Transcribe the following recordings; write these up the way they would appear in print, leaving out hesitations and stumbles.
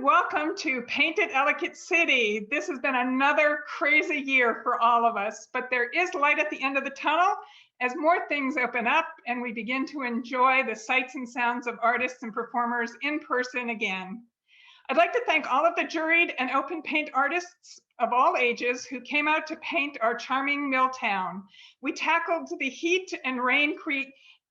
welcome to Painted Ellicott City. This has been another crazy year for all of us, but there is light at the end of the tunnel as more things open up and we begin to enjoy the sights and sounds of artists and performers in person again. I'd like to thank all of the juried and open paint artists of all ages who came out to paint our charming mill town. We tackled the heat and rain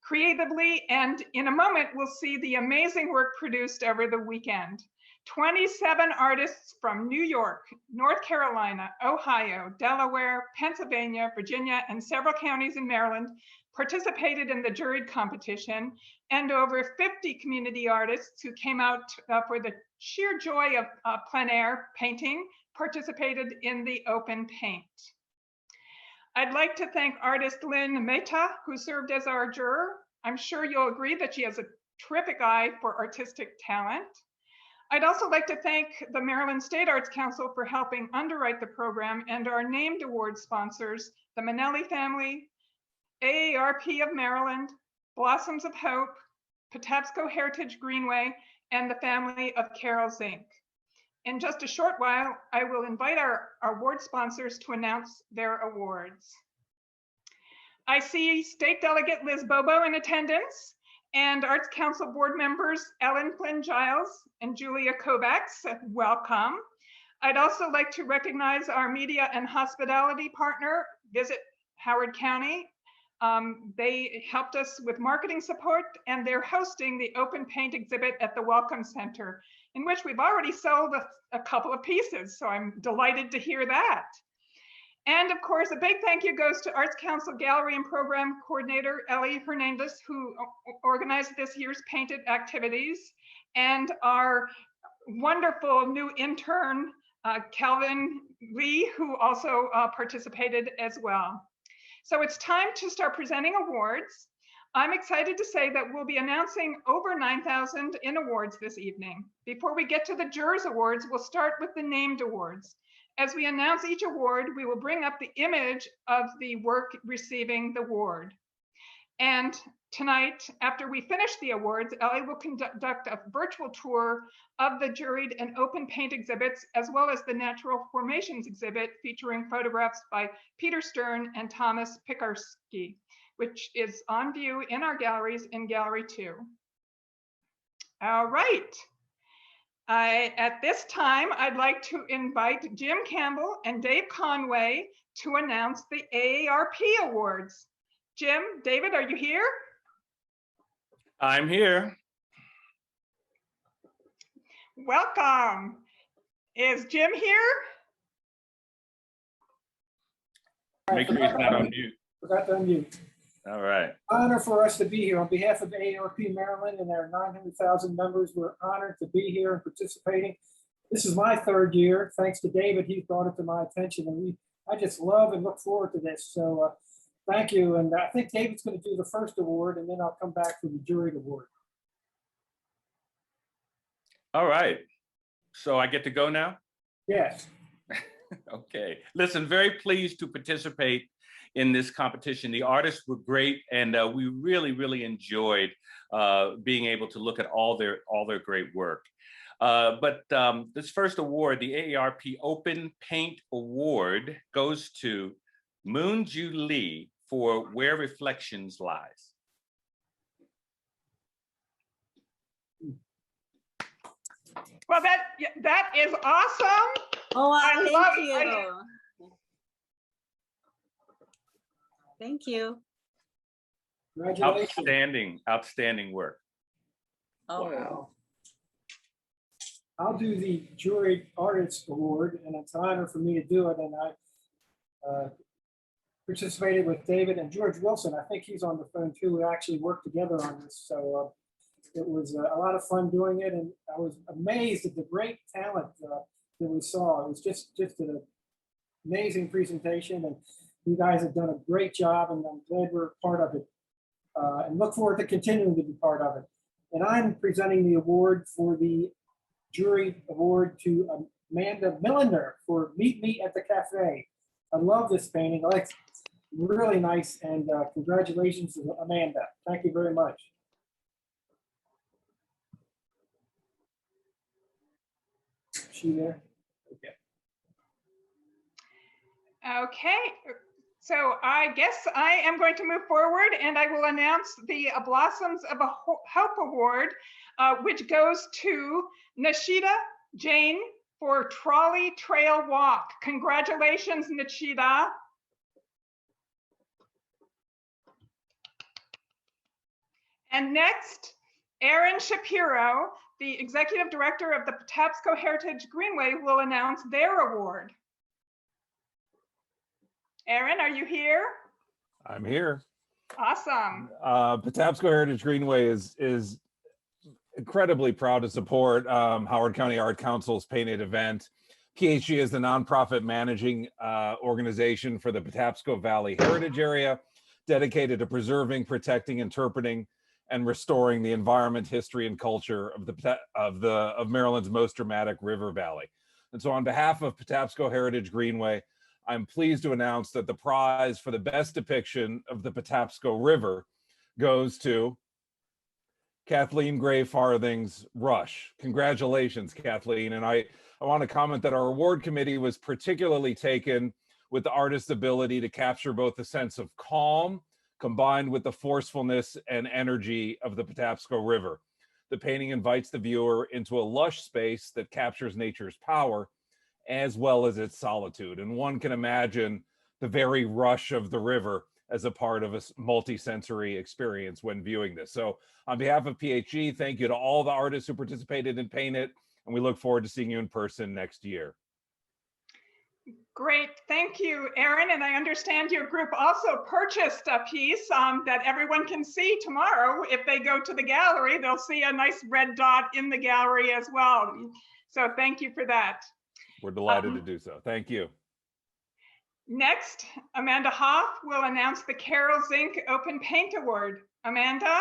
creatively, and in a moment, we'll see the amazing work produced over the weekend. 27 artists from New York, North Carolina, Ohio, Delaware, Pennsylvania, Virginia, and several counties in Maryland participated in the juried competition, and over 50 community artists who came out for the sheer joy of plein air painting participated in the open paint. I'd like to thank artist Lynn Mehta, who served as our juror. I'm sure you'll agree that she has a terrific eye for artistic talent. I'd also like to thank the Maryland State Arts Council for helping underwrite the program and our named award sponsors, the Manelli family, AARP of Maryland, Blossoms of Hope, Patapsco Heritage Greenway, and the family of Carol Zink. In just a short while, I will invite our award sponsors to announce their awards. I see State Delegate Liz Bobo in attendance and Arts Council board members Ellen Flynn Giles and Julia Kovacs. Welcome. I'd also like to recognize our media and hospitality partner, Visit Howard County. They helped us with marketing support, and they're hosting the open paint exhibit at the Welcome Center, in which we've already sold a couple of pieces, so I'm delighted to hear that. And of course, a big thank you goes to Arts Council Gallery and Program Coordinator Ellie Hernandez, who organized this year's painted activities, and our wonderful new intern, Calvin Lee, who also participated as well. So it's time to start presenting awards. I'm excited to say that we'll be announcing over 9,000 in awards this evening. Before we get to the Jurors Awards, we'll start with the named awards. As we announce each award, we will bring up the image of the work receiving the award. And tonight, after we finish the awards, Ellie will conduct a virtual tour of the juried and open paint exhibits, as well as the natural formations exhibit featuring photographs by Peter Stern and Thomas Pikarski, which is on view in our galleries in Gallery 2. All right. At this time, I'd like to invite Jim Campbell and Dave Conway to announce the AARP Awards. Jim, David, are you here? I'm here. Welcome. Is Jim here? Make sure he's not on mute. Forgot to unmute. All right. Honor for us to be here. On behalf of AARP Maryland and our 900,000 members, we're honored to be here and participating. This is my third year. Thanks to David, he's brought it to my attention, and I just love and look forward to this. So thank you. And I think David's going to do the first award, and then I'll come back for the juried award. All right. So I get to go now? Yes. Okay. Listen, very pleased to participate in this competition. The artists were great, and we really enjoyed being able to look at all their great work. But this first award, the AARP Open Paint Award, goes to Moonju Lee for Where Reflections Lies. Well, that is awesome. Oh, I thank you. Thank you. Congratulations. Outstanding work. Oh, wow. I'll do the Juried Artist Award, and it's an honor for me to do it. And I participated with David and George Wilson. I think he's on the phone too. We actually worked together on this. So it was a lot of fun doing it. And I was amazed at the great talent that we saw. It was just an amazing presentation. And you guys have done a great job, and I'm glad we're part of it, and look forward to continuing to be part of it. And I'm presenting the award for the jury award to Amanda Millender for Meet Me at the Cafe. I love this painting. It's really nice, and congratulations to Amanda. Thank you very much. she there? Okay, so I guess I am going to move forward and I will announce the Blossoms of a Hope Award, which goes to Nishida Jane for Trolley Trail Walk. Congratulations, Nishida. And next, Erin Shapiro, the Executive Director of the Patapsco Heritage Greenway, will announce their award. Erin, are you here? I'm here. Awesome. Patapsco Heritage Greenway is incredibly proud to support Howard County Art Council's Painted event. PHG is the nonprofit managing organization for the Patapsco Valley Heritage Area, dedicated to preserving, protecting, interpreting, and restoring the environment, history, and culture of Maryland's most dramatic river valley. And so, on behalf of Patapsco Heritage Greenway, I'm pleased to announce that the prize for the best depiction of the Patapsco River goes to Kathleen Gray Farthing's Rush. Congratulations, Kathleen. And I want to comment that our award committee was particularly taken with the artist's ability to capture both the sense of calm combined with the forcefulness and energy of the Patapsco River. The painting invites the viewer into a lush space that captures nature's power as well as its solitude. And one can imagine the very rush of the river as a part of a multi-sensory experience when viewing this. So on behalf of PHG, thank you to all the artists who participated in Paint It, and we look forward to seeing you in person next year. Great, thank you, Erin. And I understand your group also purchased a piece that everyone can see tomorrow. If they go to the gallery, they'll see a nice red dot in the gallery as well. So thank you for that. We're delighted to do so. Thank you. Next, Amanda Hoff will announce the Carol Zink Open Paint Award. Amanda?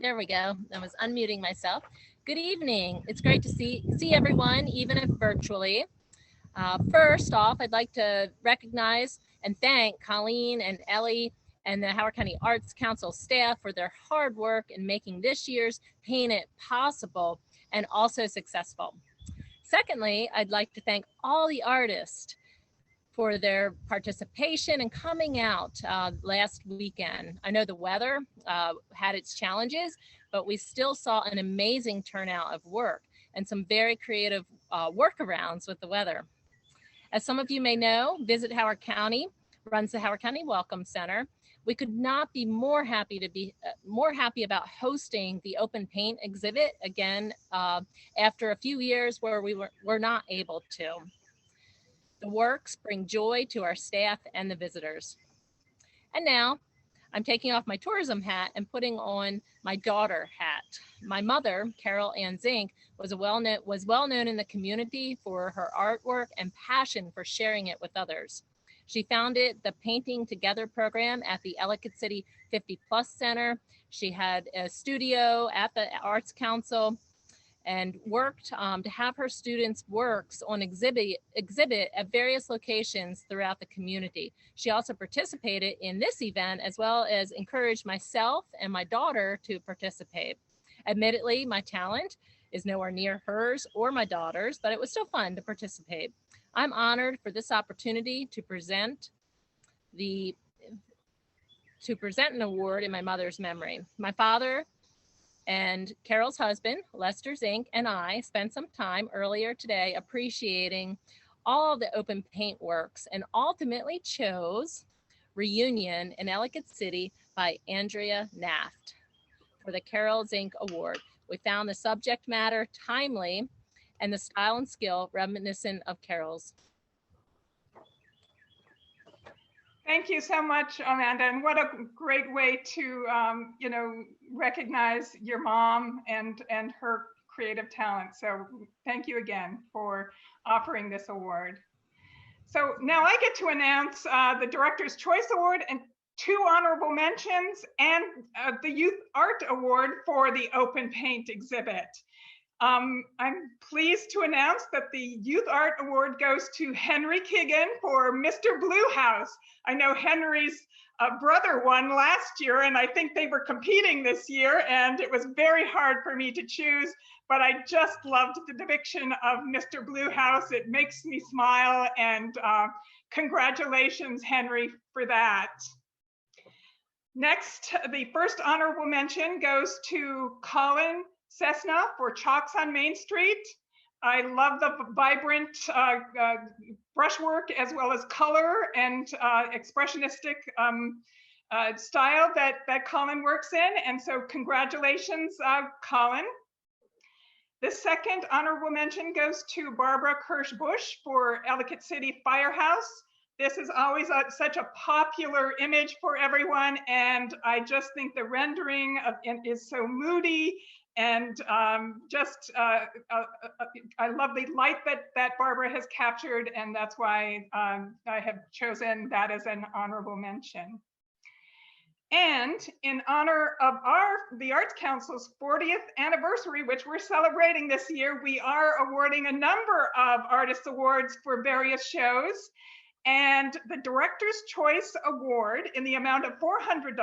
There we go. I was unmuting myself. Good evening. It's great to see everyone, even if virtually. First off, I'd like to recognize and thank Colleen and Ellie and the Howard County Arts Council staff for their hard work in making this year's Paint It possible and also successful. Secondly, I'd like to thank all the artists for their participation and coming out last weekend. I know the weather had its challenges, but we still saw an amazing turnout of work and some very creative workarounds with the weather. As some of you may know, Visit Howard County runs the Howard County Welcome Center. We could not be more happy about hosting the open paint exhibit again after a few years where we were not able to. The works bring joy to our staff and the visitors. And now I'm taking off my tourism hat and putting on my daughter hat. My mother, Carol Ann Zink, was well known in the community for her artwork and passion for sharing it with others. She founded the Painting Together program at the Ellicott City 50 Plus Center. She had a studio at the Arts Council and worked to have her students' works on exhibit at various locations throughout the community. She also participated in this event as well as encouraged myself and my daughter to participate. Admittedly, my talent is nowhere near hers or my daughter's, but it was still fun to participate. I'm honored for this opportunity to present an award in my mother's memory. My father and Carol's husband, Lester Zink, and I spent some time earlier today appreciating all of the open paint works and ultimately chose Reunion in Ellicott City by Andrea Naft for the Carol Zink Award. We found the subject matter timely and the style and skill reminiscent of Carol's. Thank you so much, Amanda. And what a great way to, recognize your mom and her creative talent. So thank you again for offering this award. So now I get to announce the Director's Choice Award and 2 honorable mentions and the Youth Art Award for the Open Paint exhibit. I'm pleased to announce that the Youth Art Award goes to Henry Kigan for Mr. Blue House. I know Henry's brother won last year, and I think they were competing this year, and it was very hard for me to choose, but I just loved the depiction of Mr. Bluehouse. It makes me smile, and congratulations, Henry, for that. Next, the first honorable mention goes to Colin Cessna for Chalks on Main Street. I love the vibrant brushwork as well as color and expressionistic style that Colin works in. And so congratulations, Colin. The second honorable mention goes to Barbara Kirsch-Bush for Ellicott City Firehouse. This is always such a popular image for everyone. And I just think the rendering of it is so moody. And I love the light that Barbara has captured, and that's why I have chosen that as an honorable mention. And in honor of the Arts Council's 40th anniversary, which we're celebrating this year, we are awarding a number of artist awards for various shows. And the Director's Choice Award in the amount of $400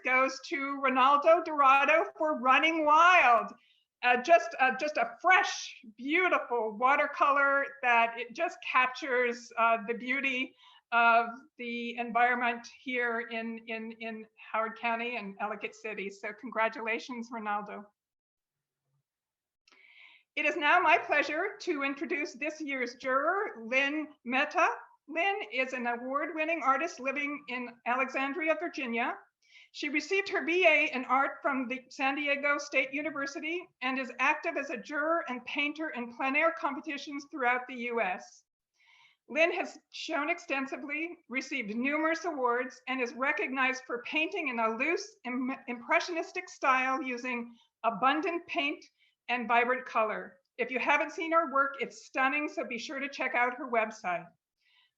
goes to Ronaldo Dorado for Running Wild. Just a fresh, beautiful watercolor that it just captures the beauty of the environment here in Howard County and Ellicott City. So congratulations, Ronaldo. It is now my pleasure to introduce this year's juror, Lynn Mehta. Lynn is an award-winning artist living in Alexandria, Virginia. She received her BA in art from the San Diego State University and is active as a juror and painter in plein air competitions throughout the US. Lynn has shown extensively, received numerous awards, and is recognized for painting in a loose, impressionistic style using abundant paint and vibrant color. If you haven't seen her work, it's stunning, so be sure to check out her website.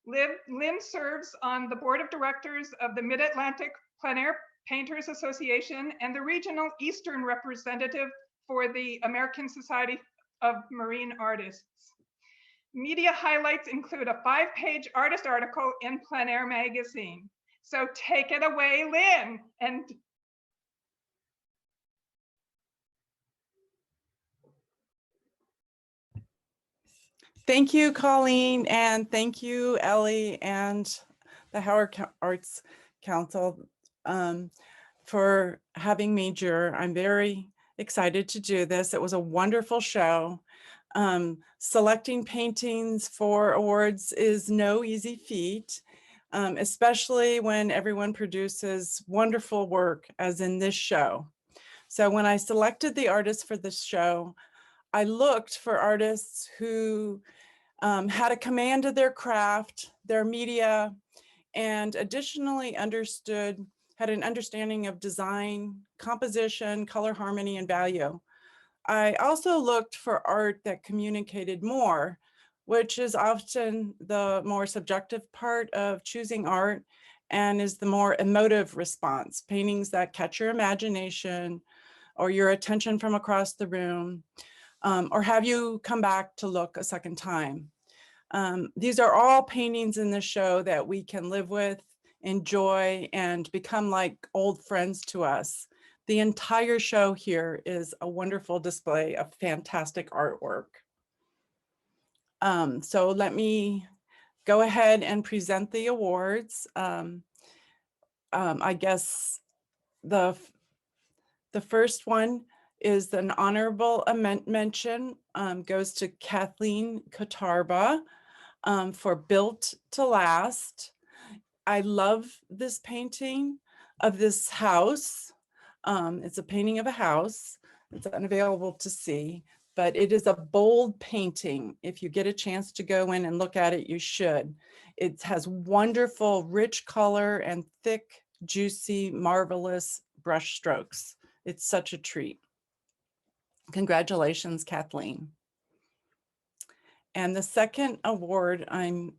Lynn serves on the board of directors of the Mid-Atlantic Plein Air Painters Association and the regional Eastern representative for the American Society of Marine Artists. Media highlights include a 5-page artist article in Plein Air magazine. So take it away, Lynn. And thank you, Colleen, and thank you, Ellie, and the Howard Arts Council for having me juror. I'm very excited to do this. It was a wonderful show. Selecting paintings for awards is no easy feat, especially when everyone produces wonderful work, as in this show. So when I selected the artists for this show, I looked for artists who had a command of their craft, their media, and additionally had an understanding of design, composition, color harmony, and value. I also looked for art that communicated more, which is often the more subjective part of choosing art and is the more emotive response, paintings that catch your imagination or your attention from across the room, or have you come back to look a second time. These are all paintings in the show that we can live with, enjoy, and become like old friends to us. The entire show here is a wonderful display of fantastic artwork. So let me go ahead and present the awards. I guess the first one is an honorable mention, goes to Kathleen Katarba for Built to Last. I love this painting of this house. It's a painting of a house. It's unavailable to see, but it is a bold painting. If you get a chance to go in and look at it, you should. It has wonderful, rich color and thick, juicy, marvelous brush strokes. It's such a treat. Congratulations, Kathleen. And the second award I'm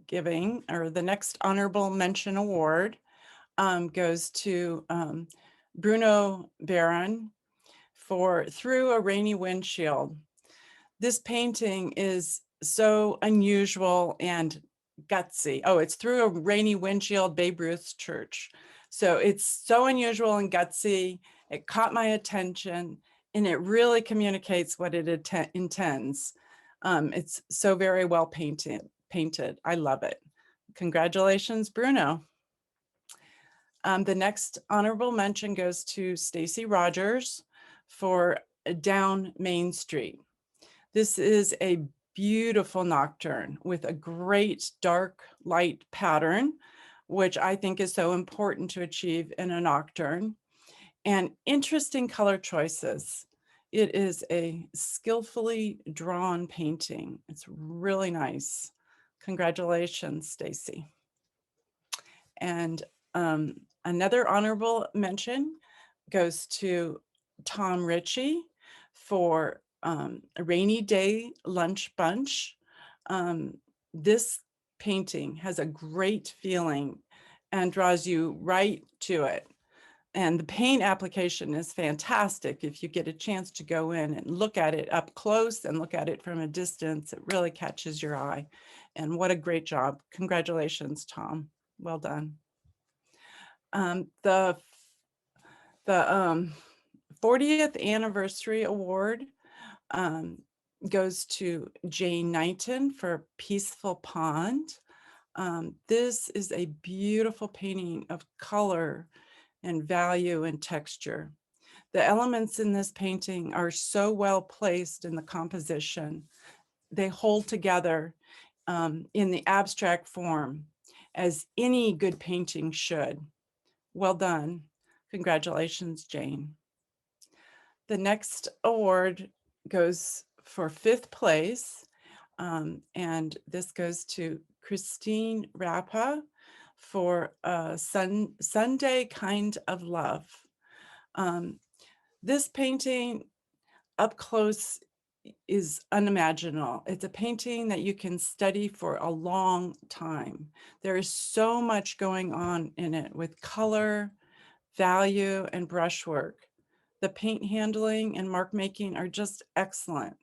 giving, or the next honorable mention award, goes to Bruno Baron for Through a Rainy Windshield. This painting is so unusual and gutsy. Oh, it's Through a Rainy Windshield, Babe Ruth's Church. So it's so unusual and gutsy. It caught my attention and it really communicates what it intends. It's so very well painted. I love it. Congratulations, Bruno. The next honorable mention goes to Stacy Rogers for Down Main Street. This is a beautiful nocturne with a great dark light pattern, which I think is so important to achieve in a nocturne, and interesting color choices. It is a skillfully drawn painting. It's really nice. Congratulations, Stacy. And another honorable mention goes to Tom Ritchie for a Rainy Day Lunch Bunch. This painting has a great feeling and draws you right to it. And the paint application is fantastic. If you get a chance to go in and look at it up close and look at it from a distance, it really catches your eye. And what a great job. Congratulations, Tom. Well done. The 40th anniversary award goes to Jane Knighton for Peaceful Pond. This is a beautiful painting of color and value and texture. The elements in this painting are so well placed in the composition. They hold together in the abstract form as any good painting should. Well done. Congratulations, Jane. The next award goes for 5th place, and this goes to Christine Rappa for Sunday Kind of Love. This painting up close is unimaginable. It's a painting that you can study for a long time. There is so much going on in it with color, value, and brushwork. The paint handling and mark making are just excellent.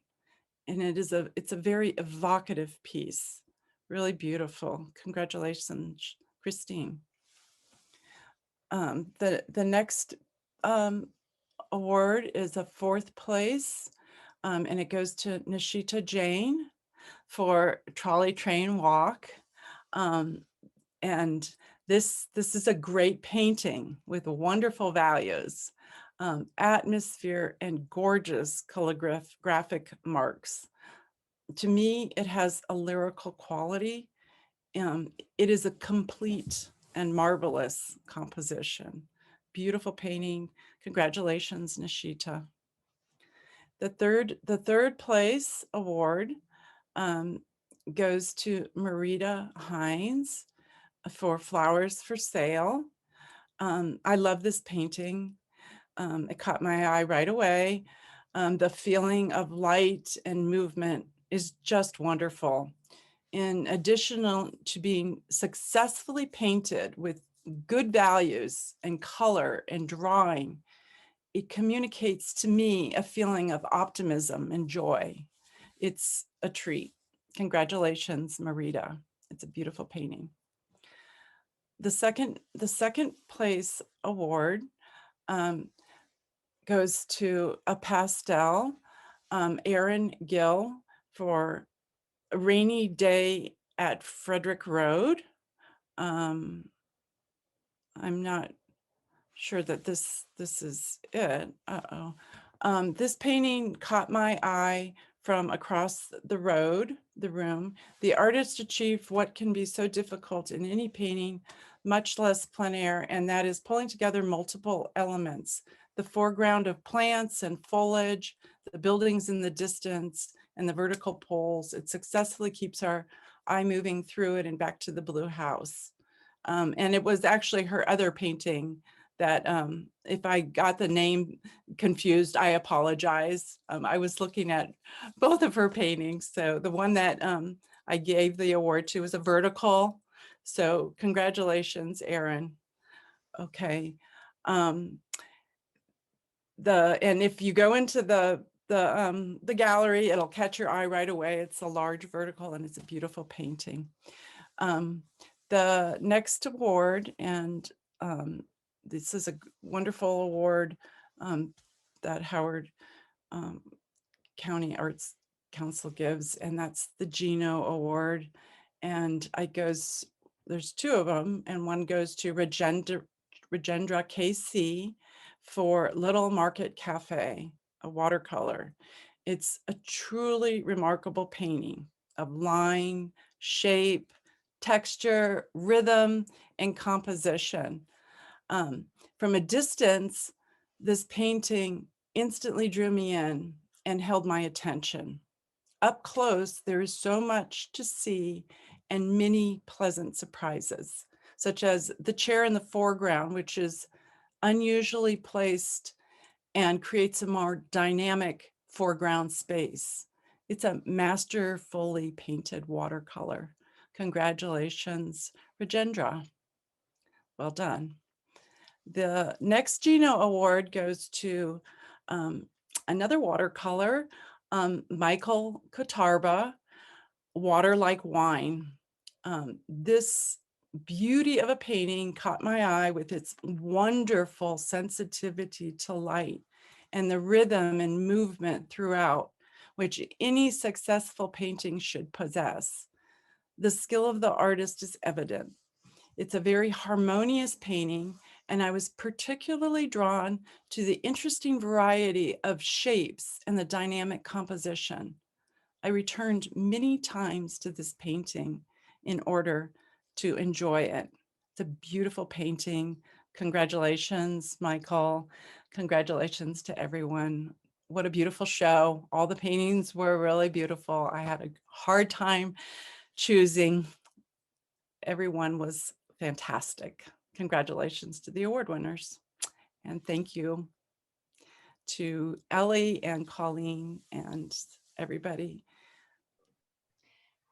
And it's a very evocative piece. Really beautiful. Congratulations, Christine. The next award is a 4th place, and it goes to Nishita Jain for Trolley Train Walk. And this is a great painting with wonderful values, atmosphere, and gorgeous calligraphic marks. To me, it has a lyrical quality. It is a complete and marvelous composition. Beautiful painting. Congratulations, Nishita. The third place award goes to Marita Hines for Flowers for Sale. I love this painting. It caught my eye right away. The feeling of light and movement is just wonderful. In addition to being successfully painted with good values and color and drawing, it communicates to me a feeling of optimism and joy. It's a treat. Congratulations, Marita. It's a beautiful painting. The second place award goes to a pastel, Erin Gill for A Rainy Day at Frederick Road. I'm not sure that this is it. This painting caught my eye from across the room. The artist achieved what can be so difficult in any painting, much less plein air, and that is pulling together multiple elements. The foreground of plants and foliage, the buildings in the distance, and the vertical poles. It successfully keeps our eye moving through it and back to the blue house. And it was actually her other painting that if I got the name confused, I apologize. I was looking at both of her paintings. So the one that I gave the award to was a vertical. So congratulations, Erin. Okay. And if you go into the gallery, it'll catch your eye right away. It's a large vertical and it's a beautiful painting. The next award and this is a wonderful award that Howard County Arts Council gives, and that's the Gino Award. And there's two of them, and one goes to Rajendra KC for Little Market Cafe, a watercolor. It's a truly remarkable painting of line, shape, texture, rhythm, and composition. From a distance, this painting instantly drew me in and held my attention. Up close, there is so much to see and many pleasant surprises, such as the chair in the foreground, which is unusually placed and creates a more dynamic foreground space. It's a masterfully painted watercolor. Congratulations, Rajendra. Well done. The next Gino Award goes to another watercolor, Michael Kotarba, Water Like Wine. This beauty of a painting caught my eye with its wonderful sensitivity to light and the rhythm and movement throughout, which any successful painting should possess. The skill of the artist is evident. It's a very harmonious painting, and I was particularly drawn to the interesting variety of shapes and the dynamic composition. I returned many times to this painting in order to enjoy it. It's a beautiful painting. Congratulations, Michael. Congratulations to everyone. What a beautiful show. All the paintings were really beautiful. I had a hard time choosing. Everyone was fantastic. Congratulations to the award winners. And thank you to Ellie and Colleen and everybody.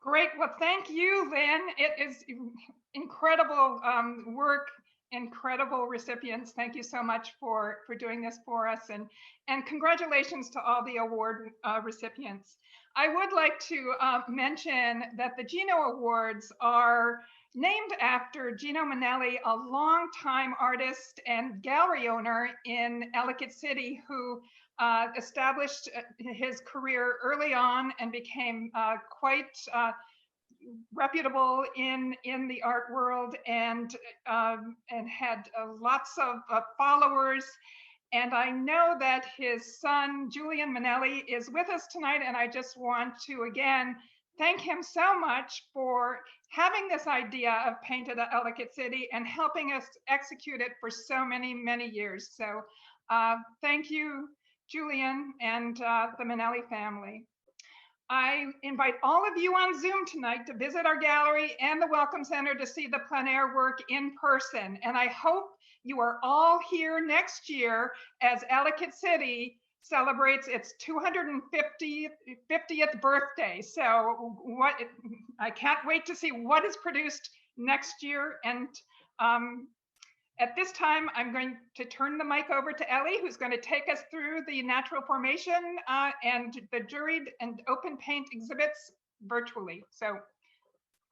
Great. Well, thank you, Lynn. It is incredible work, incredible recipients. Thank you so much for doing this for us. And congratulations to all the award recipients. I would like to mention that the Gino Awards are named after Gino Manelli, a longtime artist and gallery owner in Ellicott City, who established his career early on and became quite reputable in the art world, and had lots of followers. And I know that his son, Julian Manelli, is with us tonight, and I just want to again thank him so much for having this idea of Painted at Ellicott City and helping us execute it for so many, many years. So thank you, Julian, and the Manelli family. I invite all of you on Zoom tonight to visit our gallery and the Welcome Center to see the plein air work in person. And I hope you are all here next year as Ellicott City celebrates its 250th birthday. So I can't wait to see what is produced next year. And at this time, I'm going to turn the mic over to Ellie, who's going to take us through the natural formation and the juried and open paint exhibits virtually. So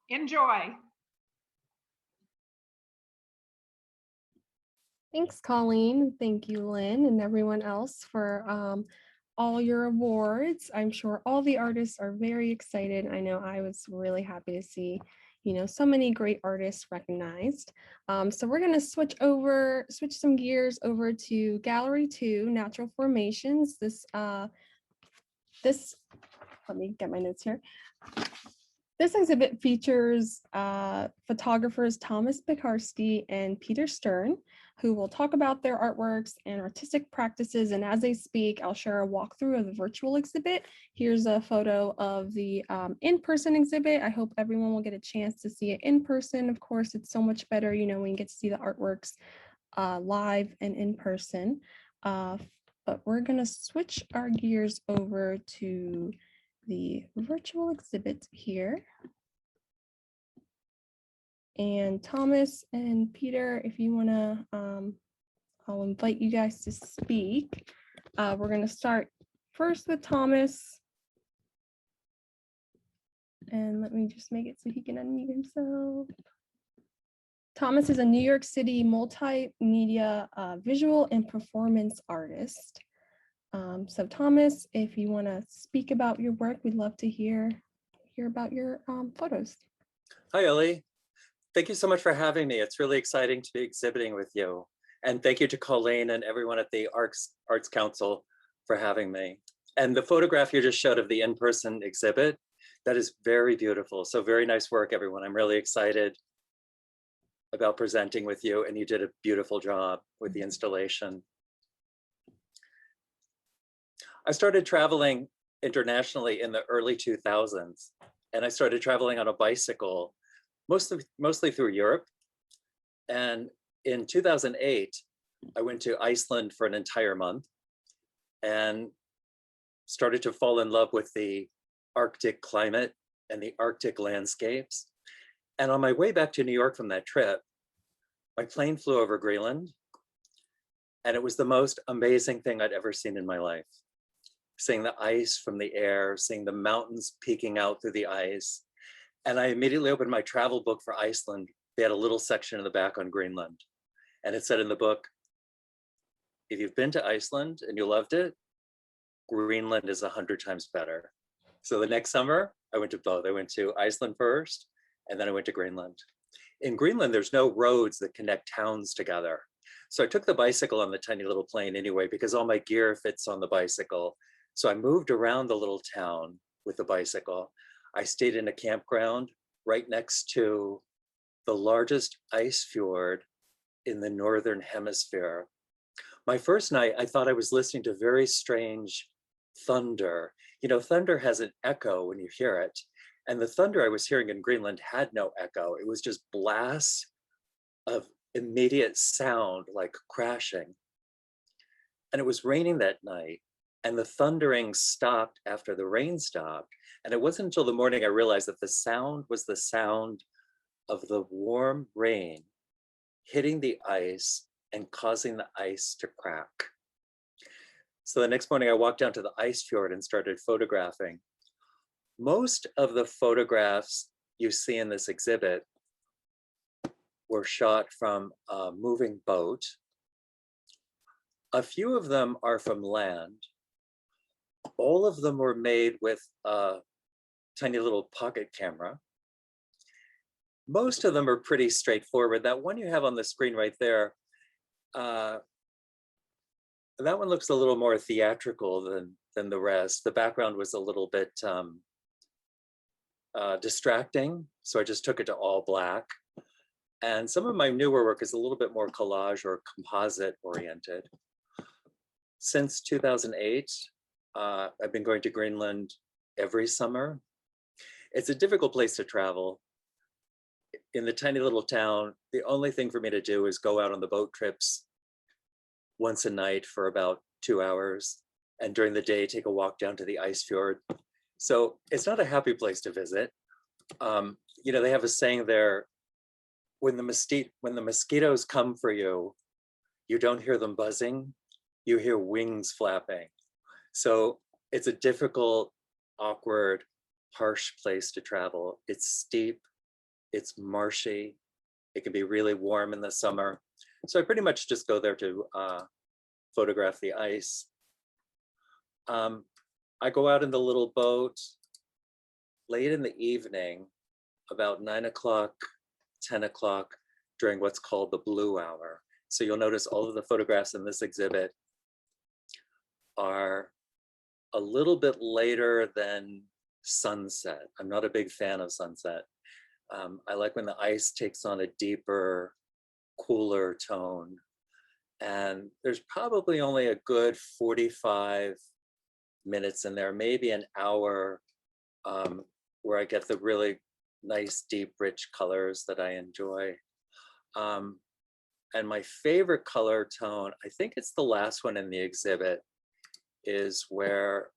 enjoy. Thanks, Colleen. Thank you, Lynn, and everyone else for all your awards. I'm sure all the artists are very excited. I know I was really happy to see, so many great artists recognized. So we're going to switch some gears over to Gallery 2, Natural Formations. This, let me get my notes here. This exhibit features photographers Thomas Pekarski and Peter Stern, who will talk about their artworks and artistic practices. And as they speak, I'll share a walkthrough of the virtual exhibit. Here's a photo of the in-person exhibit. I hope everyone will get a chance to see it in person. Of course, it's so much better, when you get to see the artworks live and in person. But we're gonna switch our gears over to the virtual exhibit here. And Thomas and Peter, if you wanna, I'll invite you guys to speak. We're gonna start first with Thomas. And let me just make it so he can unmute himself. Thomas is a New York City multimedia visual and performance artist. So Thomas, if you want to speak about your work, we'd love to hear about your photos. Hi, Ellie. Thank you so much for having me. It's really exciting to be exhibiting with you. And thank you to Colleen and everyone at the Arts Council for having me. And the photograph you just showed of the in-person exhibit, that is very beautiful. So very nice work, everyone. I'm really excited about presenting with you, and you did a beautiful job with the installation. I started traveling internationally in the early 2000s, and I started traveling on a bicycle, mostly through Europe. And in 2008, I went to Iceland for an entire month and started to fall in love with the Arctic climate and the Arctic landscapes. And on my way back to New York from that trip, my plane flew over Greenland, and it was the most amazing thing I'd ever seen in my life. Seeing the ice from the air, seeing the mountains peeking out through the ice. And I immediately opened my travel book for Iceland. They had a little section in the back on Greenland. And it said in the book, if you've been to Iceland and you loved it, Greenland is 100 times better. So the next summer, I went to both. I went to Iceland first, and then I went to Greenland. In Greenland, there's no roads that connect towns together. So I took the bicycle on the tiny little plane anyway, because all my gear fits on the bicycle. So I moved around the little town with the bicycle. I stayed in a campground right next to the largest ice fjord in the Northern Hemisphere. My first night, I thought I was listening to very strange thunder. You know, thunder has an echo when you hear it. And the thunder I was hearing in Greenland had no echo. It was just blasts of immediate sound, like crashing. And it was raining that night, and the thundering stopped after the rain stopped. And it wasn't until the morning I realized that the sound was the sound of the warm rain hitting the ice and causing the ice to crack. So the next morning I walked down to the ice fjord and started photographing. Most of the photographs you see in this exhibit were shot from a moving boat. A few of them are from land. All of them were made with a tiny little pocket camera. Most of them are pretty straightforward. That one you have on the screen right there, that one looks a little more theatrical than the rest. The background was a little bit distracting, so I just took it to all black. And some of my newer work is a little bit more collage or composite oriented. Since 2008, I've been going to Greenland every summer. It's a difficult place to travel. In the tiny little town, the only thing for me to do is go out on the boat trips once a night for about 2 hours, and during the day, take a walk down to the ice fjord. So it's not a happy place to visit. You know, they have a saying there, when the mosquitoes come for you, you don't hear them buzzing, you hear wings flapping. So it's a difficult, awkward, harsh place to travel. It's steep, it's marshy, it can be really warm in the summer. So I pretty much just go there to photograph the ice. I go out in the little boat late in the evening, about 9 o'clock, 10 o'clock, during what's called the blue hour. So you'll notice all of the photographs in this exhibit are a little bit later than sunset. I'm not a big fan of sunset. I like when the ice takes on a deeper, cooler tone. And there's probably only a good 45 minutes in there, maybe an hour, where I get the really nice, deep, rich colors that I enjoy. And my favorite color tone, I think it's the last one in the exhibit, is where,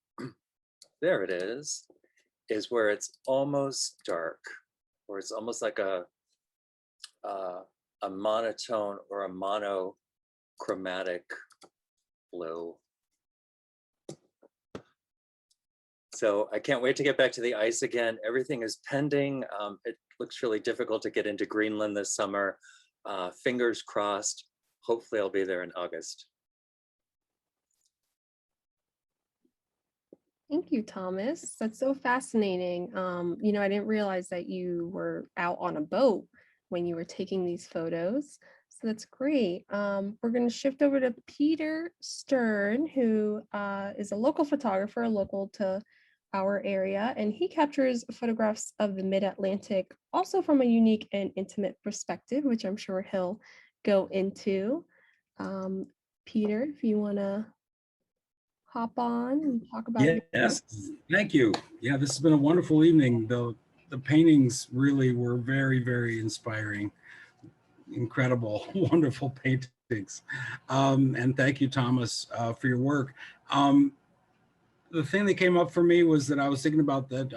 there it is where it's almost dark, where it's almost like a monotone or a monochromatic blue. So I can't wait to get back to the ice again. Everything is pending. It looks really difficult to get into Greenland this summer, Fingers crossed. Hopefully I'll be there in August. Thank you, Thomas. That's so fascinating. You know, I didn't realize that you were out on a boat when you were taking these photos. So that's great. We're going to shift over to Peter Stern, who is a local photographer, local to our area, and he captures photographs of the Mid-Atlantic, also from a unique and intimate perspective, which I'm sure he'll go into. Peter, if you want to hop on and talk about your Yes, thank you. Yeah, this has been a wonderful evening. The paintings really were very, very inspiring. Incredible, wonderful paintings. And thank you, Thomas, for your work. The thing that came up for me was that I was thinking about that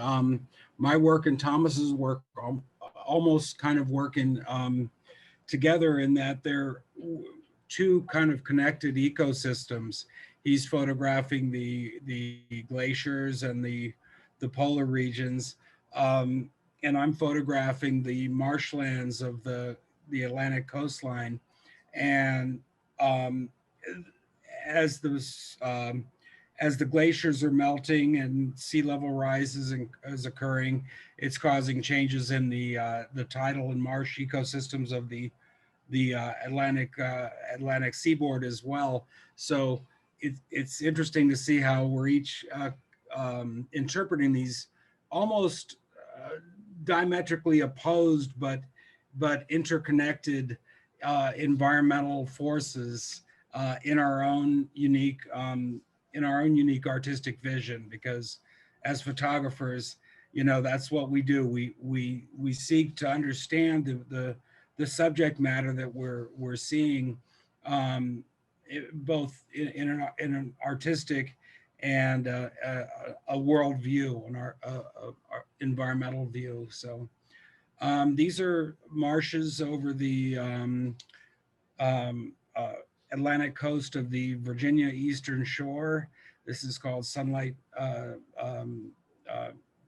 my work and Thomas's work almost kind of working together in that they're two kind of connected ecosystems. He's photographing the glaciers and the polar regions, and I'm photographing the marshlands of the Atlantic coastline. And as those as the glaciers are melting and sea level rises and is occurring, it's causing changes in the tidal and marsh ecosystems of the Atlantic seaboard as well. So it's interesting to see how we're each interpreting these almost diametrically opposed but interconnected environmental forces in our own unique artistic vision. Because as photographers, you know, that's what we do. We seek to understand the subject matter that we're seeing, both in an artistic and a world view, and our environmental view. So these are marshes over the Atlantic coast of the Virginia Eastern Shore. This is called Sunlight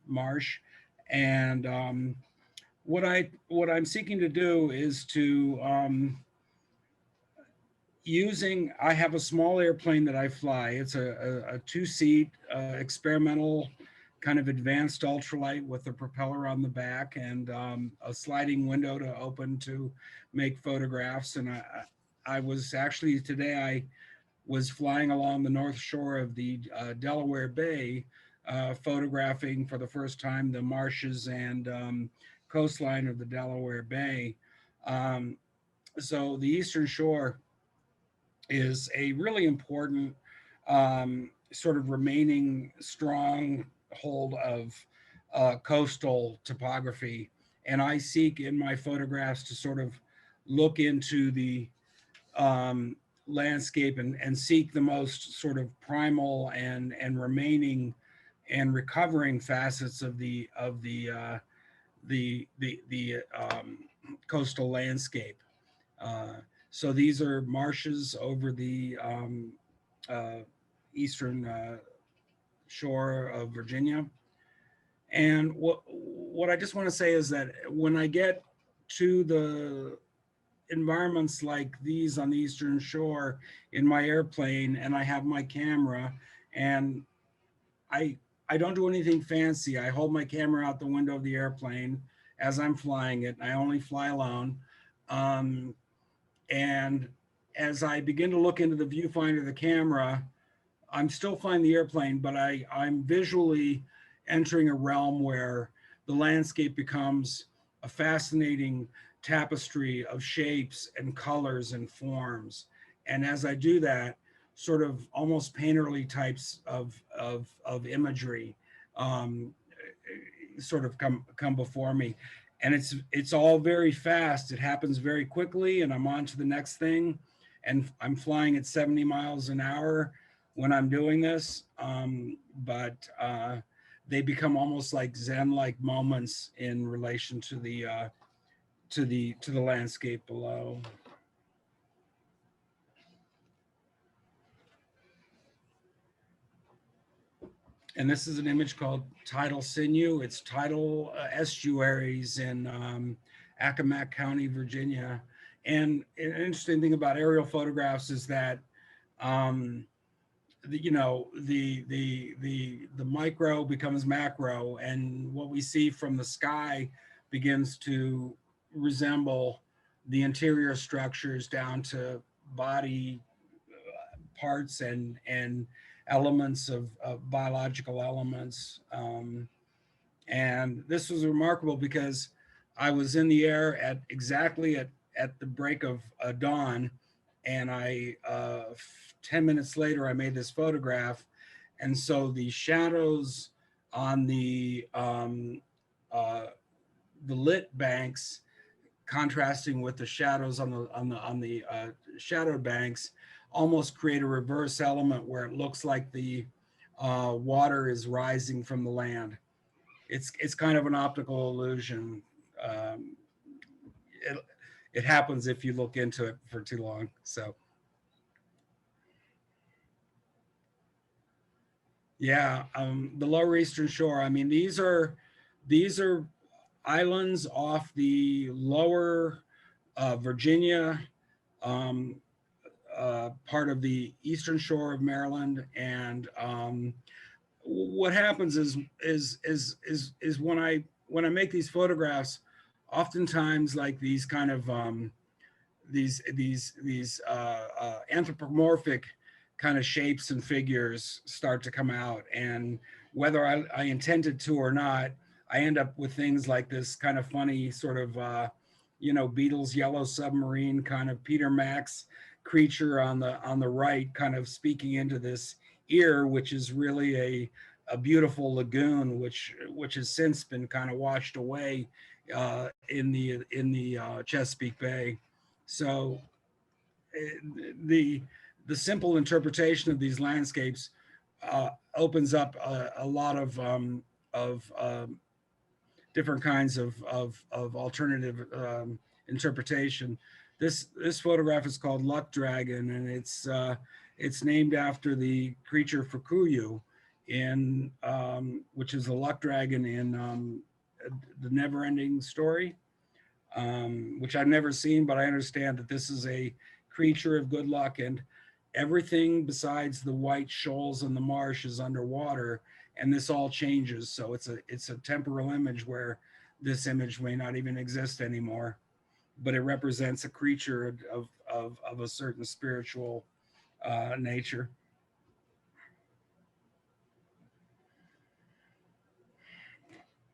Marsh. And what I'm seeking to do is to I have a small airplane that I fly. It's a two-seat experimental kind of advanced ultralight with a propeller on the back and a sliding window to open to make photographs. And I was actually today, I was flying along the north shore of the Delaware Bay, photographing for the first time the marshes and coastline of the Delaware Bay. So the Eastern Shore is a really important sort of remaining stronghold of coastal topography. And I seek in my photographs to sort of look into the landscape and seek the most sort of primal and remaining and recovering facets of the coastal landscape. So these are marshes over the eastern shore of Virginia. And what I just want to say is that when I get to the environments like these on the Eastern Shore in my airplane, and I have my camera, and I don't do anything fancy. I hold my camera out the window of the airplane as I'm flying it. I only fly alone. And as I begin to look into the viewfinder of the camera, I'm still flying the airplane, but I'm visually entering a realm where the landscape becomes a fascinating tapestry of shapes and colors and forms. And as I do that, sort of almost painterly types of imagery sort of come before me. And it's all very fast. It happens very quickly, and I'm on to the next thing. And I'm flying at 70 miles an hour when I'm doing this. But they become almost like Zen-like moments in relation to the landscape below. And this is an image called Tidal Sinew. It's tidal estuaries in Accomack County, Virginia. And an interesting thing about aerial photographs is that the micro becomes macro, and what we see from the sky begins to resemble the interior structures down to body parts and elements of biological elements. And this was remarkable because I was in the air at exactly at the break of dawn, and 10 minutes later I made this photograph, and so the shadows on the lit banks contrasting with the shadows on the shadowed banks almost create a reverse element where it looks like the water is rising from the land. It's kind of an optical illusion. Um, it happens if you look into it for too long. So yeah, the Lower Eastern Shore. I mean, these are islands off the lower Virginia part of the eastern shore of Maryland. And what happens is when I make these photographs, oftentimes like these kind of these anthropomorphic kind of shapes and figures start to come out, and whether I intended to or not, I end up with things like this kind of funny sort of Beatles Yellow Submarine kind of Peter Max creature on the right, kind of speaking into this ear, which is really a beautiful lagoon, which has since been kind of washed away in the Chesapeake Bay. So the simple interpretation of these landscapes opens up a lot of different kinds of alternative interpretation. This photograph is called Luck Dragon, and it's named after the creature Fukuyu in which is the luck dragon in the Never-Ending Story, which I've never seen, but I understand that this is a creature of good luck, and everything besides the white shoals and the marsh is underwater, and this all changes. So it's a temporal image where this image may not even exist anymore, but it represents a creature of a certain spiritual nature.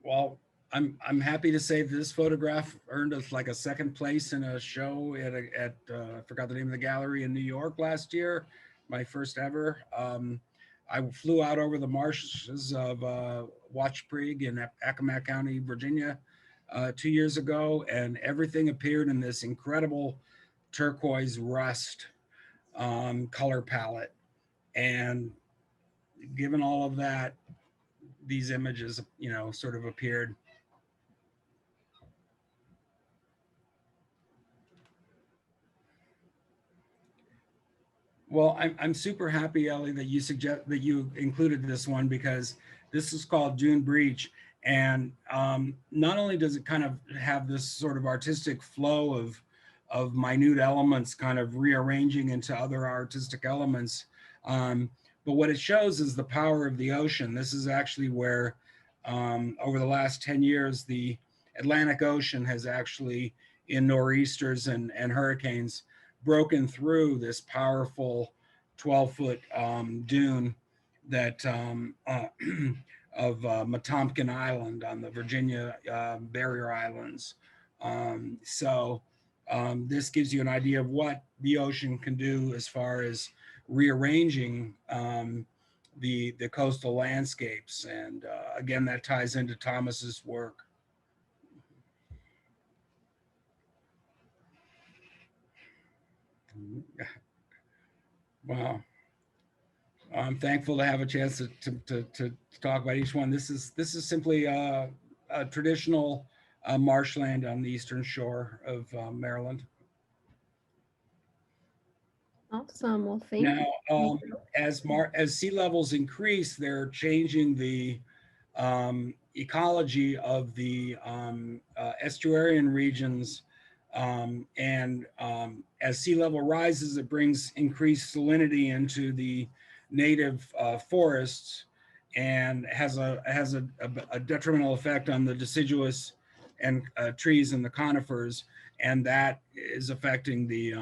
Well, I'm happy to say that this photograph earned us like a second place in a show at I forgot the name of the gallery in New York last year, my first ever. I flew out over the marshes of Watchprig in Accomack County, Virginia, 2 years ago, and everything appeared in this incredible turquoise rust color palette. And given all of that, these images, sort of appeared. Well, I'm super happy, Ellie, that you included this one, because this is called Dune Breach. And not only does it kind of have this sort of artistic flow of minute elements kind of rearranging into other artistic elements, but what it shows is the power of the ocean. This is actually where over the last 10 years, the Atlantic Ocean has actually, in nor'easters and hurricanes, broken through this powerful 12-foot dune that of Matomkin Island on the Virginia barrier islands. So this gives you an idea of what the ocean can do as far as rearranging the coastal landscapes. And again, that ties into Thomas's work. Wow. I'm thankful to have a chance to talk about each one. This is simply a traditional marshland on the eastern shore of Maryland. Awesome. Well, thank you. Now, as sea levels increase, they're changing the ecology of the estuarine regions As sea level rises, it brings increased salinity into the native forests and has a detrimental effect on the deciduous and trees and the conifers, and that is affecting the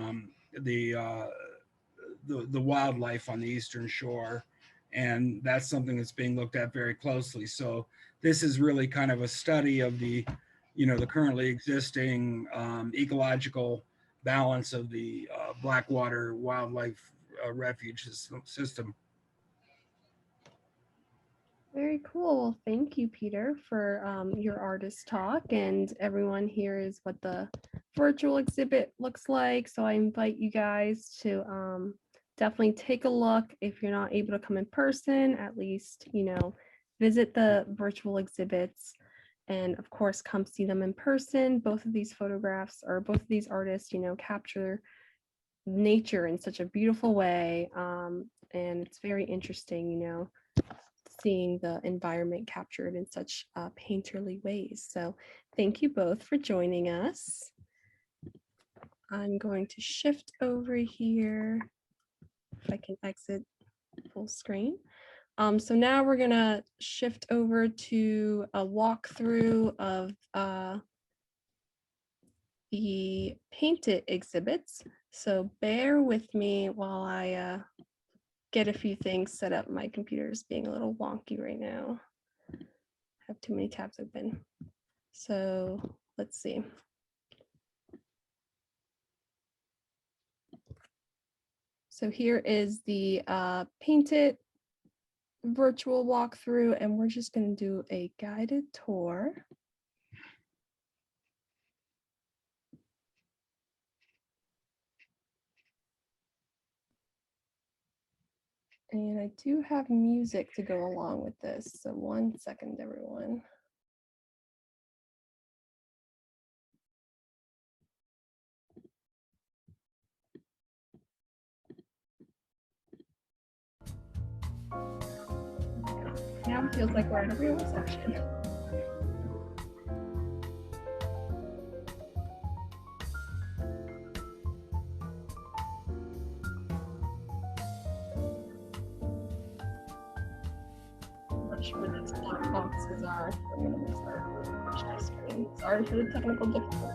wildlife on the eastern shore, and that's something that's being looked at very closely. So this is really kind of a study of the currently existing ecological balance of the Blackwater Wildlife Refuge system. Very cool. Well, thank you, Peter, for your artist talk. And everyone here is what the virtual exhibit looks like. So I invite you guys to definitely take a look. If you're not able to come in person, at least, visit the virtual exhibits. And of course, come see them in person. Both of these photographs, or both of these artists, capture nature in such a beautiful way. And it's very interesting, seeing the environment captured in such painterly ways. So thank you both for joining us. I'm going to shift over here, if I can exit full screen. So now we're gonna shift over to a walkthrough of the painted exhibits. So bear with me while I get a few things set up. My computer is being a little wonky right now. I have too many tabs open. So let's see. So here is the painted virtual walkthrough, and we're just going to do a guided tour. And I do have music to go along with this. So 1 second, everyone. Now it feels like we're in a real reception. I'm not sure what these black boxes are. I'm going to restart my screen. Sorry for the technical difficulties.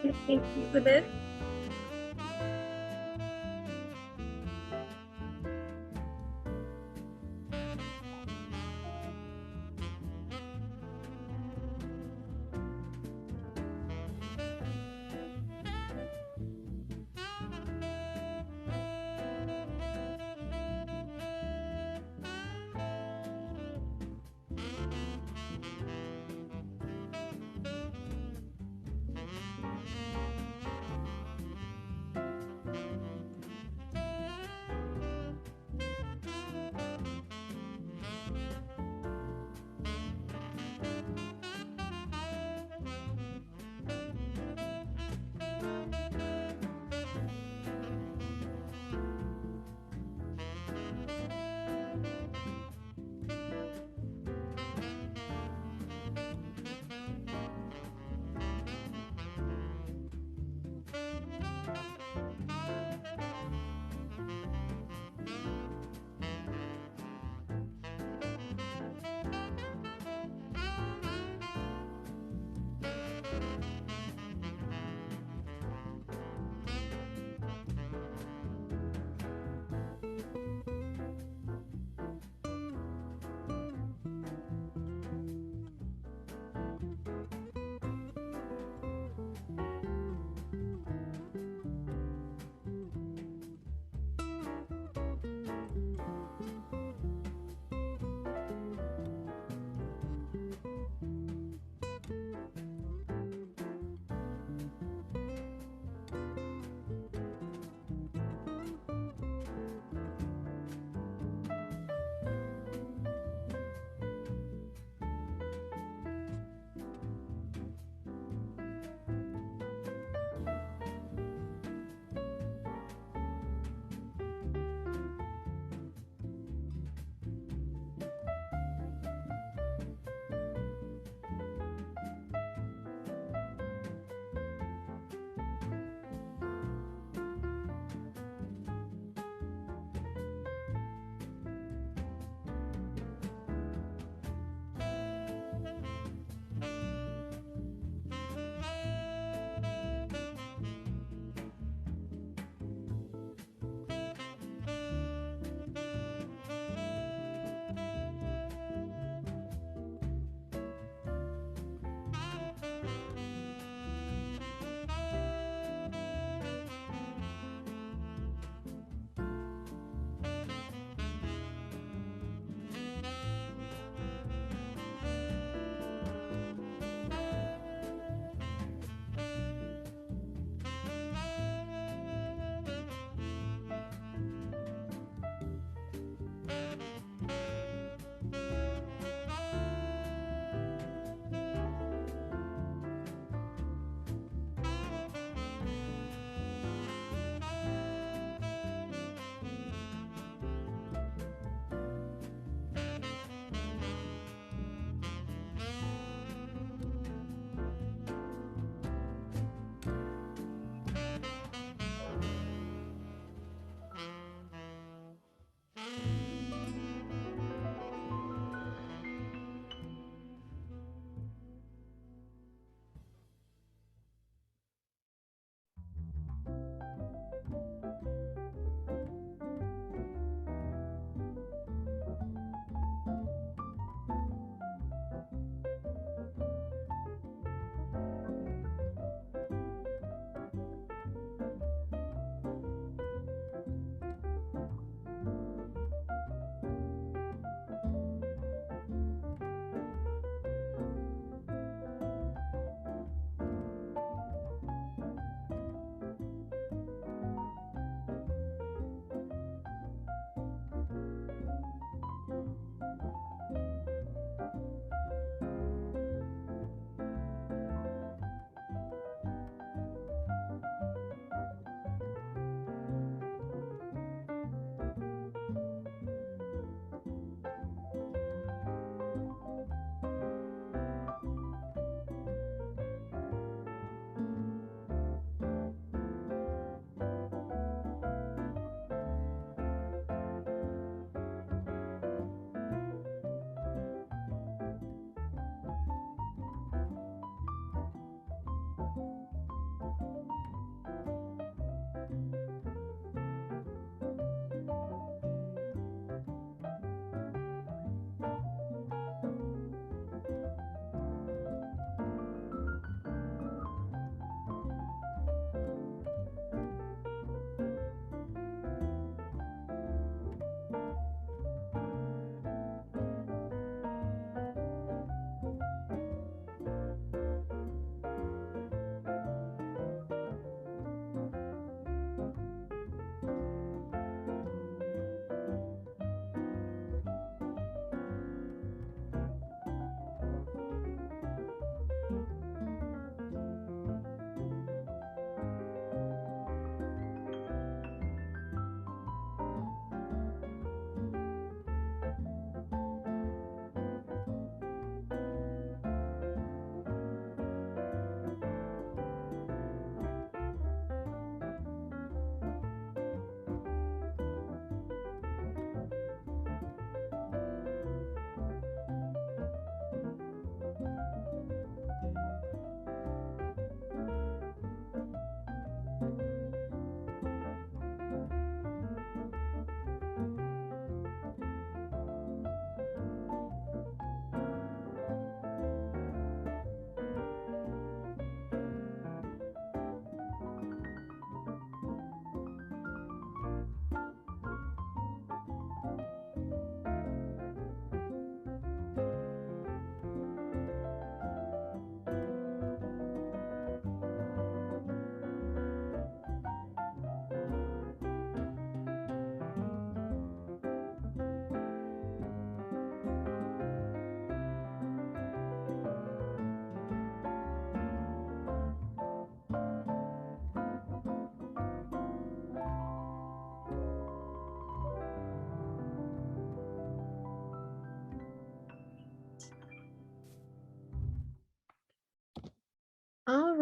Thank you, Elizabeth.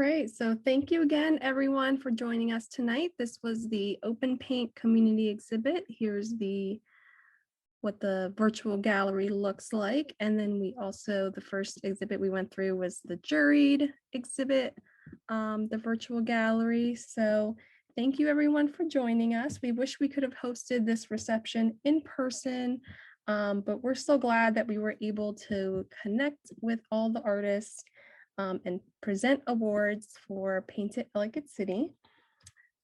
right, so thank you again, everyone, for joining us tonight. This was the Open Paint Community Exhibit. Here's what the virtual gallery looks like. And then we also, the first exhibit we went through was the juried exhibit, the virtual gallery. So thank you everyone for joining us. We wish we could have hosted this reception in person, but we're so glad that we were able to connect with all the artists and present awards for Paint It Ellicott City.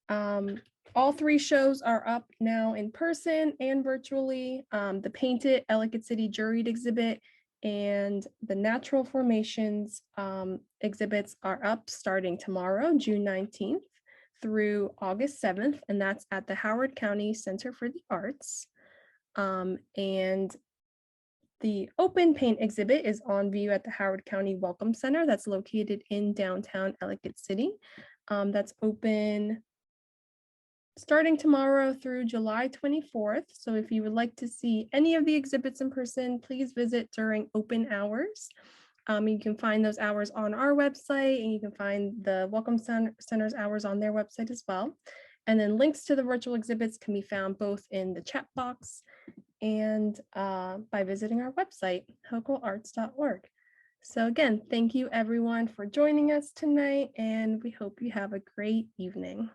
All three shows are up now in person and virtually. The Paint It Ellicott City juried exhibit and the Natural Formations exhibits are up starting tomorrow, June 19th through August 7th, and that's at the Howard County Center for the Arts. And the Open Paint exhibit is on view at the Howard County Welcome Center that's located in downtown Ellicott City. That's open starting tomorrow through July 24th. So if you would like to see any of the exhibits in person, please visit during open hours. You can find those hours on our website, and you can find the Welcome Center's hours on their website as well. And then links to the virtual exhibits can be found both in the chat box and by visiting our website, hocoarts.org. So again, thank you everyone for joining us tonight, and we hope you have a great evening.